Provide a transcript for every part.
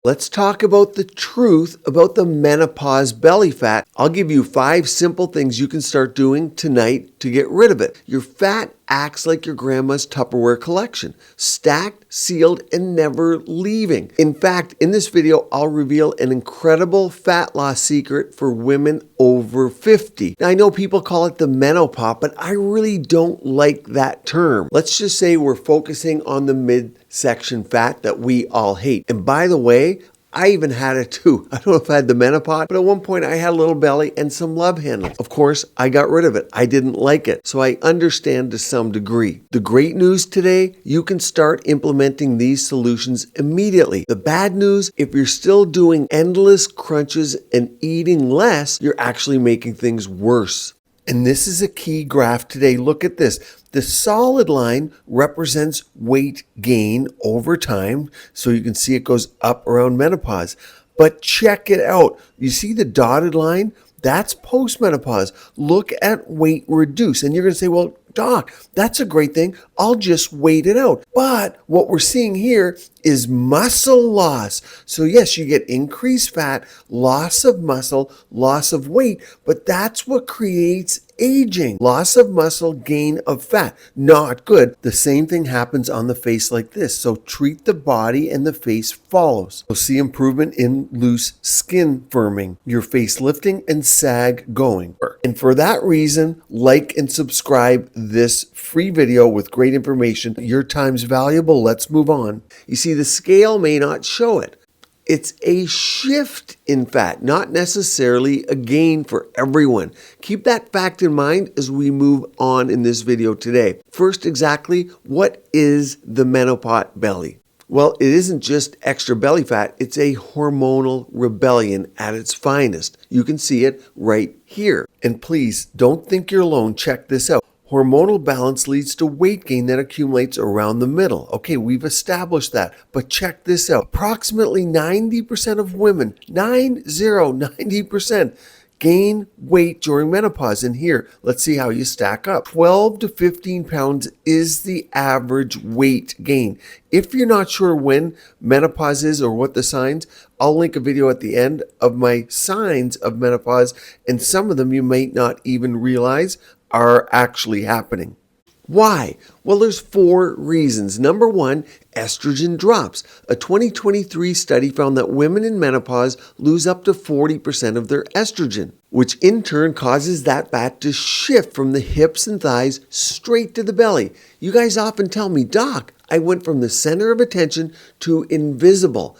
Let's talk about the truth about the menopause belly fat. I'll give you 5 simple things you can start doing tonight to get rid of it. Your fat acts like your grandma's Tupperware collection, stacked, sealed, and never leaving. In fact, in this video, I'll reveal an incredible fat loss secret for women over 50. Now, I know people call it the Menopot, but I really don't like that term. Let's just say we're focusing on the midsection fat that we all hate. And by the way, I even had it too. I don't know if I had the Menopot, but at one point I had a little belly and some love handles. Of course, I got rid of it. I didn't like it. So I understand to some degree. The great news today, you can start implementing these solutions immediately. The bad news, if you're still doing endless crunches and eating less, you're actually making things worse. And this is a key graph today. Look at this. The solid line represents weight gain over time. So you can see it goes up around menopause. But check it out. You see the dotted line? That's postmenopause. Look at weight reduce. And you're going to say, well, Doc, that's a great thing. I'll just wait it out. But what we're seeing here is muscle loss. So yes, you get increased fat, loss of muscle, loss of weight, but that's what creates aging. Loss of muscle, gain of fat. Not good. The same thing happens on the face like this. So treat the body and the face follows. You'll see improvement in loose skin firming, your face lifting and sag going. And for that reason, like and subscribe this free video with great information. Your time's valuable. Let's move on. You see, the scale may not show it. It's a shift in fat, not necessarily a gain for everyone. Keep that fact in mind as we move on in this video today. First, exactly what is the Menopot belly? Well, it isn't just extra belly fat, it's a hormonal rebellion at its finest. You can see it right here. And please, don't think you're alone. Check this out. Hormonal balance leads to weight gain that accumulates around the middle. Okay, we've established that. But check this out. Approximately 90% of women, 90%, gain weight during menopause. And here, let's see how you stack up. 12 to 15 pounds is the average weight gain. If you're not sure when menopause is or what the signs, I'll link a video at the end of my signs of menopause, and some of them you might not even realize are actually happening. Why? Well, there's 4 reasons. Number 1, estrogen drops. A 2023 study found that women in menopause lose up to 40% of their estrogen, which in turn causes that fat to shift from the hips and thighs straight to the belly. You guys often tell me, Doc, I went from the center of attention to invisible.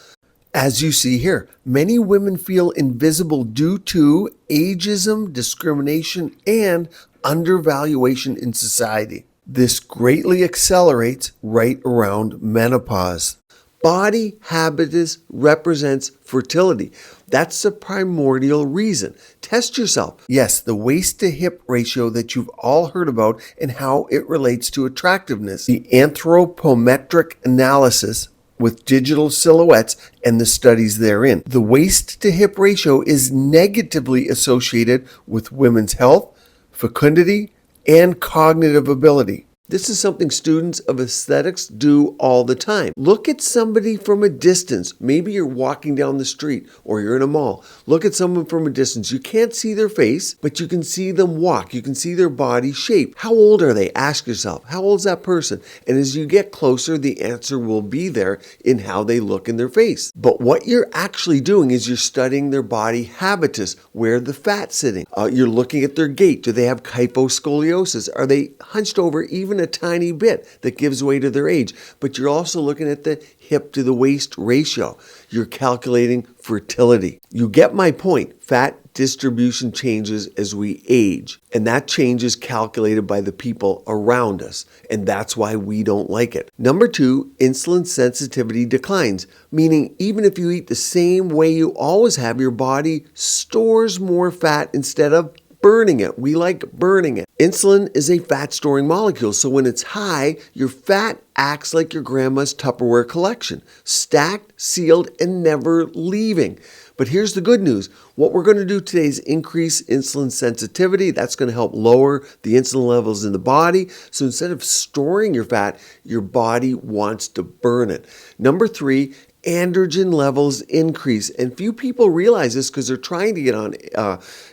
As you see here, many women feel invisible due to ageism, discrimination, and undervaluation in society. This greatly accelerates right around menopause. Body habitus represents fertility. That's the primordial reason. Test yourself. Yes, the waist to hip ratio that you've all heard about and how it relates to attractiveness. The anthropometric analysis with digital silhouettes and the studies therein. The waist to hip ratio is negatively associated with women's health, fecundity, and cognitive ability. This is something students of aesthetics do all the time. Look at somebody from a distance. Maybe you're walking down the street or you're in a mall. Look at someone from a distance. You can't see their face, but you can see them walk. You can see their body shape. How old are they? Ask yourself, how old is that person? And as you get closer, the answer will be there in how they look in their face. But what you're actually doing is you're studying their body habitus, where the fat's sitting. You're looking at their gait. Do they have kyphoscoliosis? Are they hunched over even a tiny bit that gives way to their age? But you're also looking at the hip to the waist ratio. You're calculating fertility. You get my point. Fat distribution changes as we age, and that change is calculated by the people around us, and that's why we don't like it. Number 2, insulin sensitivity declines, meaning even if you eat the same way you always have, your body stores more fat instead of burning it. We like burning it. Insulin is a fat storing molecule, so when it's high, your fat acts like your grandma's Tupperware collection, stacked, sealed, and never leaving. But here's the good news. What we're going to do today is increase insulin sensitivity. That's going to help lower the insulin levels in the body. So instead of storing your fat, your body wants to burn it. Number 3, androgen levels increase. And few people realize this because they're trying to get on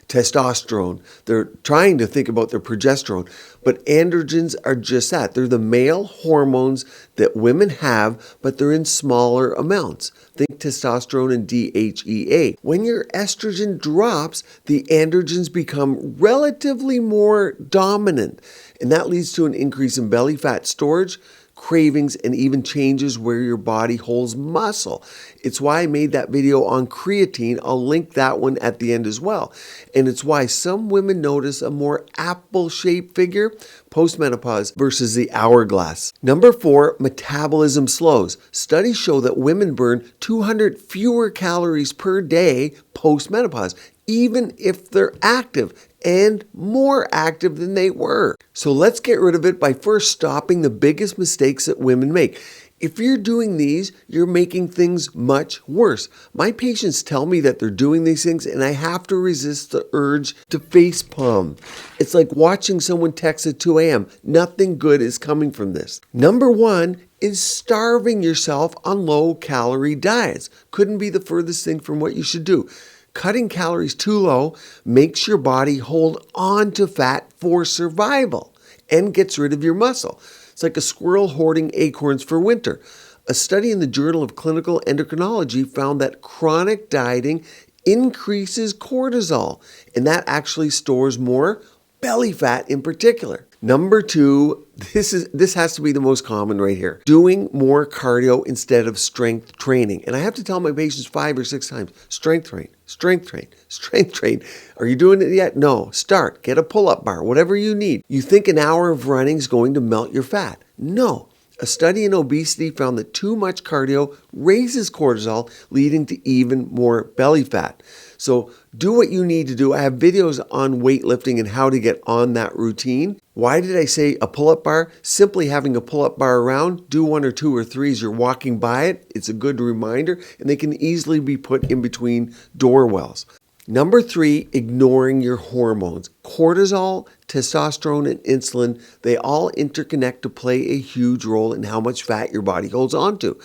testosterone. They're trying to think about their progesterone. But androgens are just that. They're the male hormones that women have, but they're in smaller amounts. Think testosterone and DHEA. When your estrogen drops, the androgens become relatively more dominant. And that leads to an increase in belly fat storage, cravings, and even changes where your body holds muscle. It's why I made that video on creatine. I'll link that one at the end as well. And it's why some women notice a more apple-shaped figure postmenopause versus the hourglass. Number 4, metabolism slows. Studies show that women burn 200 fewer calories per day postmenopause, even if they're active, and more active than they were. So let's get rid of it by first stopping the biggest mistakes that women make. If you're doing these, you're making things much worse. My patients tell me that they're doing these things and I have to resist the urge to facepalm. It's like watching someone text at 2 a.m. Nothing good is coming from this. Number 1 is starving yourself on low-calorie diets. Couldn't be the furthest thing from what you should do. Cutting calories too low makes your body hold on to fat for survival and gets rid of your muscle. It's like a squirrel hoarding acorns for winter. A study in the Journal of Clinical Endocrinology found that chronic dieting increases cortisol, and that actually stores more belly fat in particular. Number 2, this has to be the most common right here. Doing more cardio instead of strength training. And I have to tell my patients 5 or 6 times, strength train, strength train, strength train. Are you doing it yet? No. Start. Get a pull-up bar, whatever you need. You think an hour of running is going to melt your fat. No. A study in obesity found that too much cardio raises cortisol, leading to even more belly fat. So do what you need to do. I have videos on weightlifting and how to get on that routine. Why did I say a pull-up bar? Simply having a pull-up bar around, do 1 or 2 or 3 as you're walking by it. It's a good reminder, and they can easily be put in between door wells. Number 3, ignoring your hormones. Cortisol, testosterone, and insulin, they all interconnect to play a huge role in how much fat your body holds on to.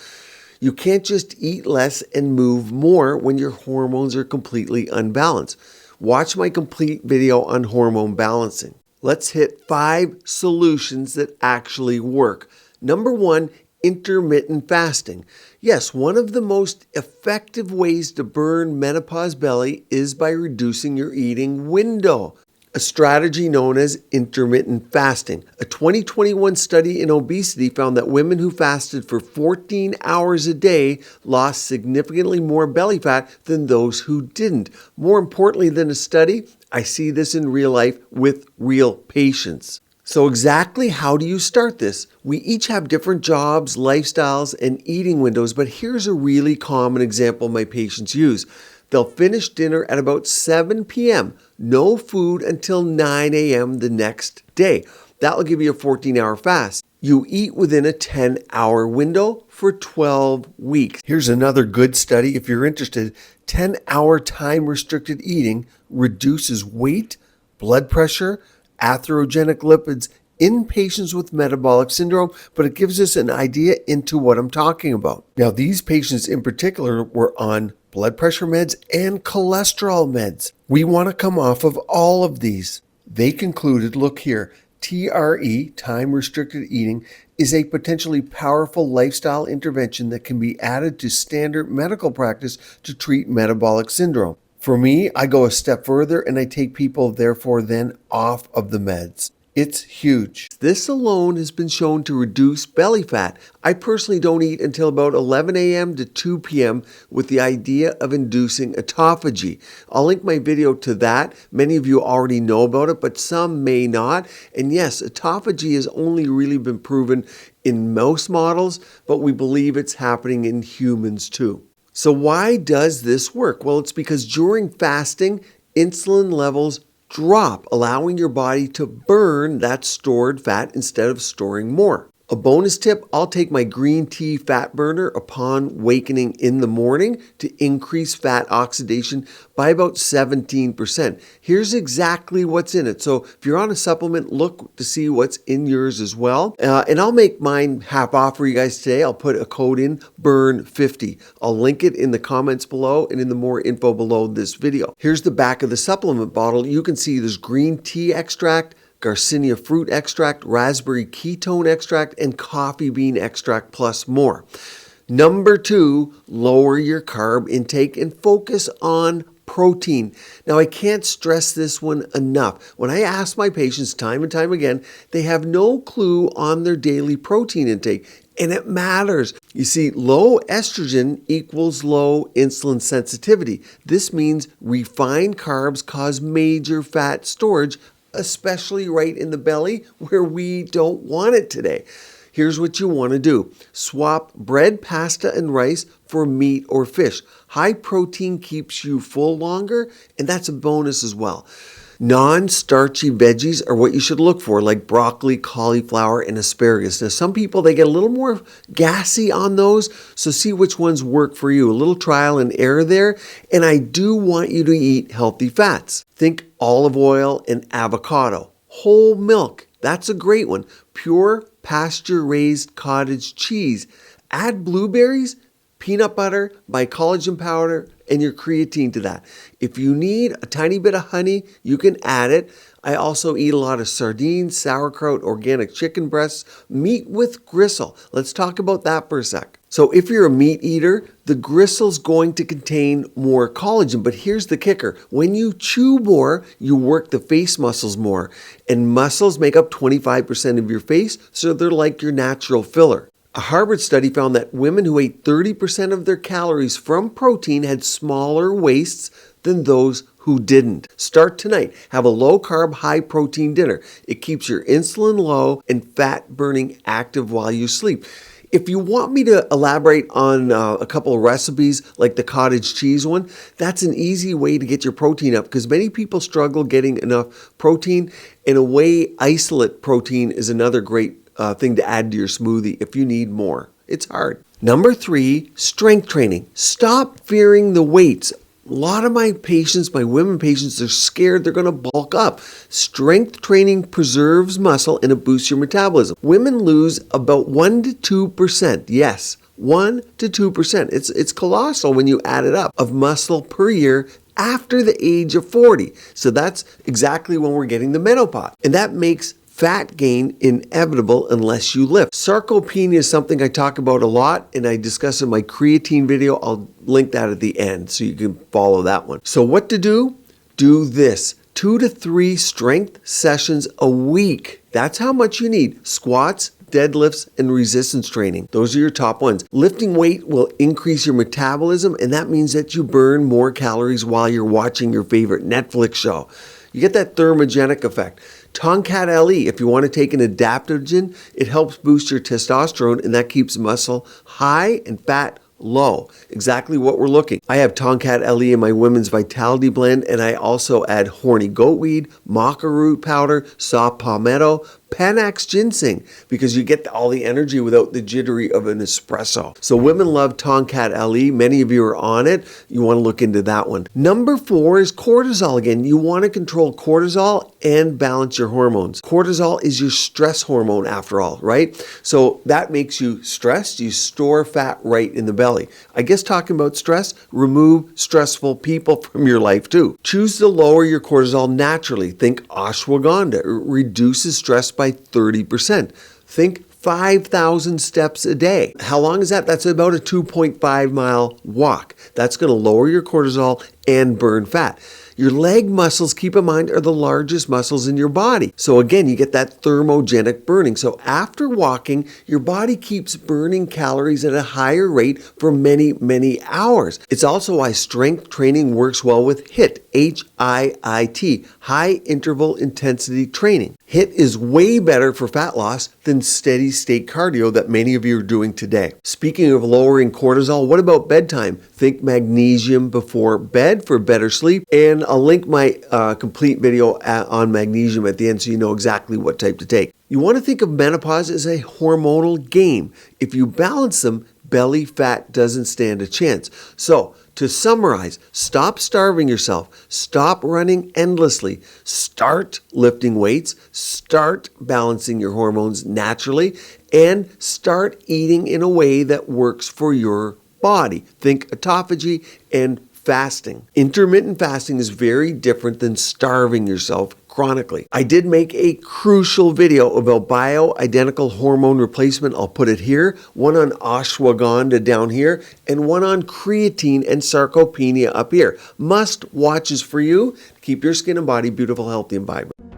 You can't just eat less and move more when your hormones are completely unbalanced. Watch my complete video on hormone balancing. Let's hit 5 solutions that actually work. Number 1, intermittent fasting. Yes, one of the most effective ways to burn menopause belly is by reducing your eating window. A strategy known as intermittent fasting. A 2021 study in obesity found that women who fasted for 14 hours a day lost significantly more belly fat than those who didn't. More importantly than a study, I see this in real life with real patients. So exactly how do you start this? We each have different jobs, lifestyles, and eating windows, but here's a really common example my patients use. They'll finish dinner at about 7 p.m., no food until 9 a.m. the next day. That'll give you a 14-hour fast. You eat within a 10-hour window for 12 weeks. Here's another good study if you're interested. 10-hour time-restricted eating reduces weight, blood pressure, atherogenic lipids in patients with metabolic syndrome, but it gives us an idea into what I'm talking about. Now, these patients in particular were on blood pressure meds and cholesterol meds. We want to come off of all of these. They concluded, look here, TRE, time-restricted eating, is a potentially powerful lifestyle intervention that can be added to standard medical practice to treat metabolic syndrome. For me, I go a step further and I take people, therefore, then off of the meds. It's huge. This alone has been shown to reduce belly fat. I personally don't eat until about 11 a.m. to 2 p.m. with the idea of inducing autophagy. I'll link my video to that. Many of you already know about it, but some may not. And yes, autophagy has only really been proven in mouse models, but we believe it's happening in humans too. So why does this work? Well, it's because during fasting, insulin levels drop, allowing your body to burn that stored fat instead of storing more. A bonus tip, I'll take my green tea fat burner upon wakening in the morning to increase fat oxidation by about 17%. Here's exactly what's in it. So if you're on a supplement, look to see what's in yours as well. And I'll make mine half off for you guys today. I'll put a code in, BURN50. I'll link it in the comments below and in the more info below this video. Here's the back of the supplement bottle. You can see there's green tea extract, Garcinia fruit extract, raspberry ketone extract, and coffee bean extract, plus more. Number 2, lower your carb intake and focus on protein. Now, I can't stress this one enough. When I ask my patients time and time again, they have no clue on their daily protein intake, and it matters. You see, low estrogen equals low insulin sensitivity. This means refined carbs cause major fat storage, especially right in the belly where we don't want it today. Here's what you want to do. Swap bread, pasta, and rice for meat or fish. High protein keeps you full longer, and that's a bonus as well. Non-starchy veggies are what you should look for, like broccoli, cauliflower, and asparagus. Now, some people, they get a little more gassy on those, so see which ones work for you. A little trial and error there, and I do want you to eat healthy fats. Think olive oil and avocado. Whole milk, that's a great one. Pure pasture-raised cottage cheese. Add blueberries, peanut butter, buy collagen powder, and your creatine to that. If you need a tiny bit of honey, you can add it. I also eat a lot of sardines, sauerkraut, organic chicken breasts, meat with gristle. Let's talk about that for a sec. So if you're a meat eater, the gristle's going to contain more collagen, but here's the kicker. When you chew more, you work the face muscles more, and muscles make up 25% of your face, so they're like your natural filler. A Harvard study found that women who ate 30% of their calories from protein had smaller waists than those who didn't. Start tonight. Have a low-carb, high-protein dinner. It keeps your insulin low and fat burning active while you sleep. If you want me to elaborate on a couple of recipes like the cottage cheese one, that's an easy way to get your protein up because many people struggle getting enough protein. In a way, isolate protein is another great thing to add to your smoothie if you need more. It's hard. Number 3, strength training. Stop fearing the weights. A lot of my patients, my women patients, are scared they're going to bulk up. Strength training preserves muscle and it boosts your metabolism. Women lose about 1 to 2%. Yes, 1 to 2%. It's colossal when you add it up of muscle per year after the age of 40. So that's exactly when we're getting the menopause. And that makes fat gain inevitable unless you lift. Sarcopenia is something I talk about a lot and I discuss in my creatine video. I'll link that at the end so you can follow that one. So what to do? Do this. 2 to 3 strength sessions a week. That's how much you need. Squats, deadlifts, and resistance training. Those are your top ones. Lifting weight will increase your metabolism, and that means that you burn more calories while you're watching your favorite Netflix show. You get that thermogenic effect. Tongkat LE, if you want to take an adaptogen, it helps boost your testosterone, and that keeps muscle high and fat low. Exactly what we're looking. I have Tongkat LE in my Women's Vitality Blend, and I also add horny goatweed, maca root powder, saw palmetto, Panax ginseng, because you get all the energy without the jittery of an espresso. So women love Tongkat LE. Many of you are on it. You want to look into that one. Number 4 is cortisol again. You want to control cortisol and balance your hormones. Cortisol is your stress hormone after all, right? So that makes you stressed. You store fat right in the belly. I guess talking about stress, remove stressful people from your life too. Choose to lower your cortisol naturally. Think ashwagandha. It reduces stress by 30%. Think 5,000 steps a day. How long is that? That's about a 2.5 mile walk. That's going to lower your cortisol and burn fat. Your leg muscles, keep in mind, are the largest muscles in your body. So again, you get that thermogenic burning. So after walking, your body keeps burning calories at a higher rate for many, many hours. It's also why strength training works well with HIIT, H-I-I-T, high interval intensity training. HIIT is way better for fat loss than steady state cardio that many of you are doing today. Speaking of lowering cortisol, what about bedtime? Think magnesium before bed for better sleep. And I'll link my complete video on magnesium at the end so you know exactly what type to take. You want to think of menopause as a hormonal game. If you balance them, belly fat doesn't stand a chance. So, to summarize, stop starving yourself, stop running endlessly, start lifting weights, start balancing your hormones naturally, and start eating in a way that works for your body. Think autophagy and fasting. Intermittent fasting is very different than starving yourself chronically. I did make a crucial video about bioidentical hormone replacement. I'll put it here, one on ashwagandha down here, and one on creatine and sarcopenia up here. Must watches for you to keep your skin and body beautiful, healthy, and vibrant.